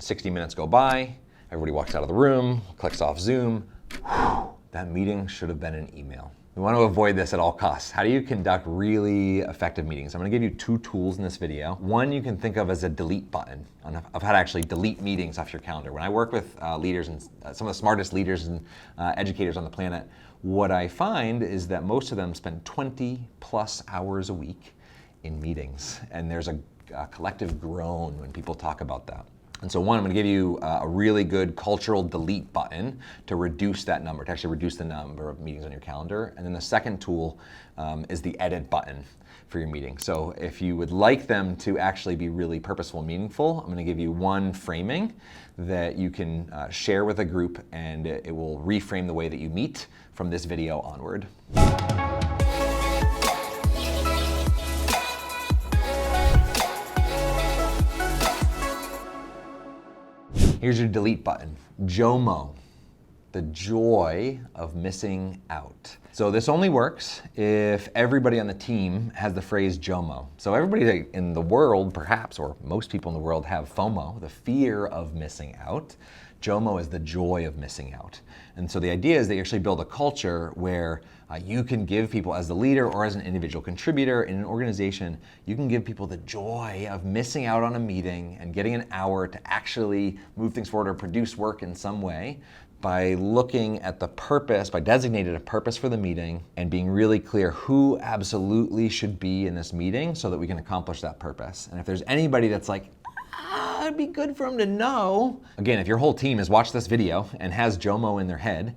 60 minutes go by, everybody walks out of the room, clicks off Zoom. That meeting should have been an email. We want to avoid this at all costs. How do you conduct really effective meetings? I'm going to give you 2 tools in this video. One you can think of as a delete button of how to actually delete meetings off your calendar. When I work with leaders and some of the smartest leaders and educators on the planet, what I find is that most of them spend 20 plus hours a week in meetings. And there's a collective groan when people talk about that. And so one, I'm going to give you a really good cultural delete button to reduce that number, to actually reduce the number of meetings on your calendar. And then the second tool is the edit button for your meeting. So if you would like them to actually be really purposeful and meaningful, I'm going to give you one framing that you can share with a group, and it will reframe the way that you meet from this video onward. Here's your delete button, JOMO, the joy of missing out. So this only works if everybody on the team has the phrase JOMO. So everybody in the world, perhaps, or most people in the world have FOMO, the fear of missing out. JOMO is the joy of missing out. And so the idea is that you actually build a culture where you can give people, as the leader or as an individual contributor in an organization, you can give people the joy of missing out on a meeting and getting an hour to actually move things forward or produce work in some way by looking at the purpose, by designating a purpose for the meeting and being really clear who absolutely should be in this meeting so that we can accomplish that purpose. And if there's anybody that's like, it'd be good for them to know. Again, if your whole team has watched this video and has JOMO in their head,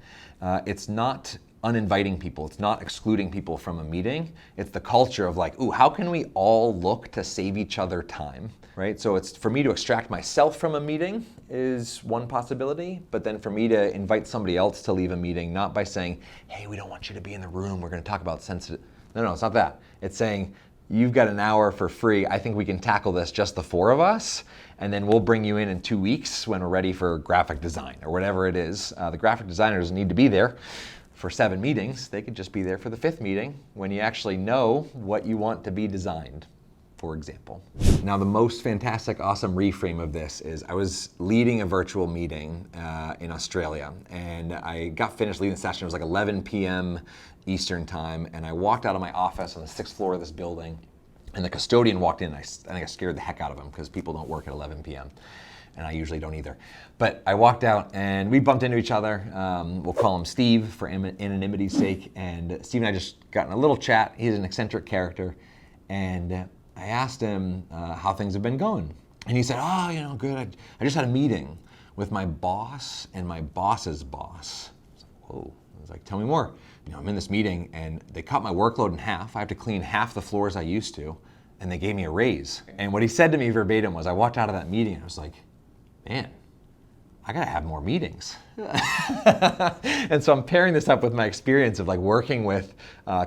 it's not uninviting people. It's not excluding people from a meeting. It's the culture of like, ooh, how can we all look to save each other time, right? So it's for me to extract myself from a meeting is one possibility, but then for me to invite somebody else to leave a meeting, not by saying, hey, we don't want you to be in the room, we're going to talk about sensitive. No, it's not that. It's saying, you've got an hour for free. I think we can tackle this, just the 4 of us, and then we'll bring you in 2 weeks when we're ready for graphic design or whatever it is. The graphic designer doesn't need to be there for 7 meetings. They could just be there for the 5th meeting when you actually know what you want to be designed, for example. Now, the most fantastic, awesome reframe of this is I was leading a virtual meeting in Australia, and I got finished leading the session. It was like 11 p.m. Eastern time, and I walked out of my office on the 6th floor of this building, and the custodian walked in. I think I scared the heck out of him because people don't work at 11 p.m. and I usually don't either. But I walked out and we bumped into each other. We'll call him Steve for anonymity's sake. And Steve and I just got in a little chat. He's an eccentric character. And I asked him how things have been going. And he said, oh, good. I just had a meeting with my boss and my boss's boss. I was like, whoa. I was like, tell me more. I'm in this meeting and they cut my workload in half. I have to clean half the floors I used to. And they gave me a raise. And what he said to me verbatim was, I walked out of that meeting and I was like, man, I gotta have more meetings. And so I'm pairing this up with my experience of like working with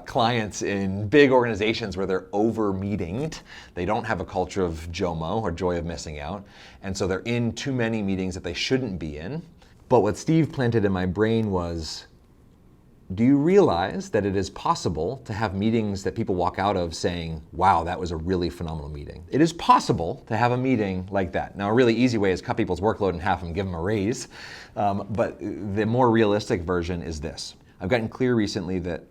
clients in big organizations where they're over-meetinged. They don't have a culture of JOMO, or joy of missing out. And so they're in too many meetings that they shouldn't be in. But what Steve planted in my brain was, do you realize that it is possible to have meetings that people walk out of saying, wow, that was a really phenomenal meeting? It is possible to have a meeting like that. Now, a really easy way is cut people's workload in half and give them a raise. But the more realistic version is this. I've gotten clear recently that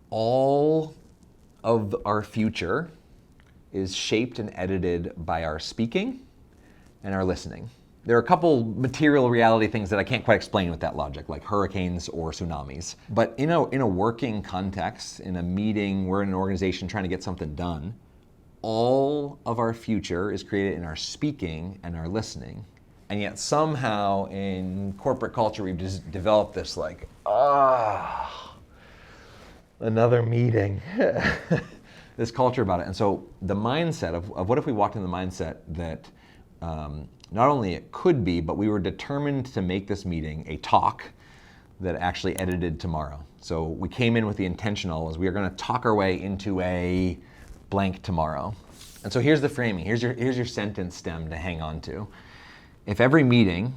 all of our future is shaped and edited by our speaking and our listening. There are a couple material reality things that I can't quite explain with that logic, like hurricanes or tsunamis. But in a working context, in a meeting, we're in an organization trying to get something done, all of our future is created in our speaking and our listening. And yet somehow in corporate culture, we've just developed this like, another meeting. This culture about it. And so the mindset of what if we walked in the mindset that not only it could be, but we were determined to make this meeting a talk that actually edited tomorrow. So we came in with the intentional as we are going to talk our way into a blank tomorrow. And so here's the framing. Here's your sentence stem to hang on to. If every meeting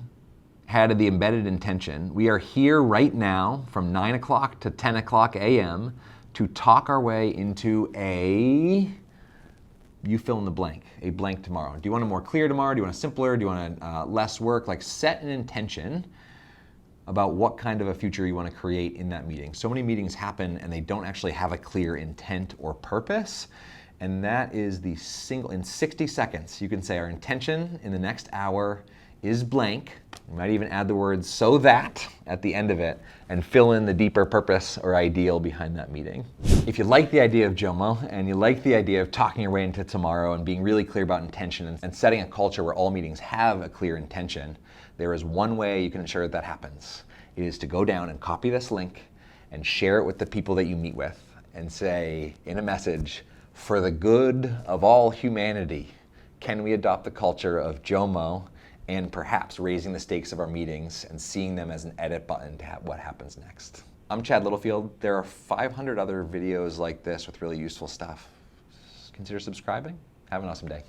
had the embedded intention, we are here right now from 9 o'clock to 10 o'clock a.m. to talk our way into a you fill in the blank, a blank tomorrow. Do you want a more clear tomorrow? Do you want a simpler? Do you want less work? Like, set an intention about what kind of a future you want to create in that meeting. So many meetings happen and they don't actually have a clear intent or purpose. And that is the single, in 60 seconds, you can say our intention in the next hour is blank. You might even add the words "so that" at the end of it and fill in the deeper purpose or ideal behind that meeting. If you like the idea of JOMO and you like the idea of talking your way into tomorrow and being really clear about intention and setting a culture where all meetings have a clear intention, there is one way you can ensure that happens. It is to go down and copy this link and share it with the people that you meet with and say in a message, "For the good of all humanity, can we adopt the culture of JOMO and perhaps raising the stakes of our meetings and seeing them as an edit button to what happens next?" I'm Chad Littlefield. There are 500 other videos like this with really useful stuff. Consider subscribing. Have an awesome day.